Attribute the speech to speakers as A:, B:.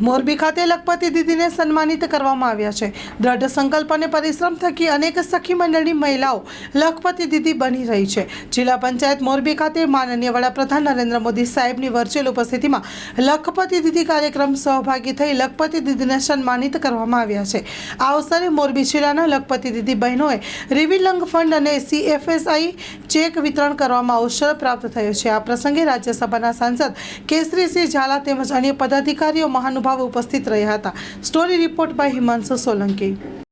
A: મોરબી ખાતે લખપતિ દીદીને સન્માનિત કરવામાં આવ્યા છે। દ્રઢ સંકલ્પ અને પરિશ્રમ થકી અનેક સખી મંડળની મહિલાઓ લખપતિ દીદી બની રહી છે। જિલ્લા પંચાયત મોરબી ખાતે માનનીય વડાપ્રધાન નરેન્દ્ર મોદી સાહેબની વર્ચ્યુઅલ ઉપસ્થિતિમાં લખપતિ દીદી કાર્યક્રમ સહભાગી થઈ લખપતિ દીદીને સન્માનિત કરવામાં આવ્યા છે। આ અવસરે મોરબી જિલ્લાના લખપતિ દીદી બહેનોએ રિવિલંગ ફંડ અને CFSI ચેક વિતરણ કરવામાં અવસર પ્રાપ્ત થયો છે। આ પ્રસંગે રાજ્યસભાના સાંસદ કેસરીસિંહ ઝાલા તેમજ અન્ય પદાધિકારીઓ મહાનુભાવો ઉપસ્થિત રહ્યા હતા। Story report by Himanshu Solanki.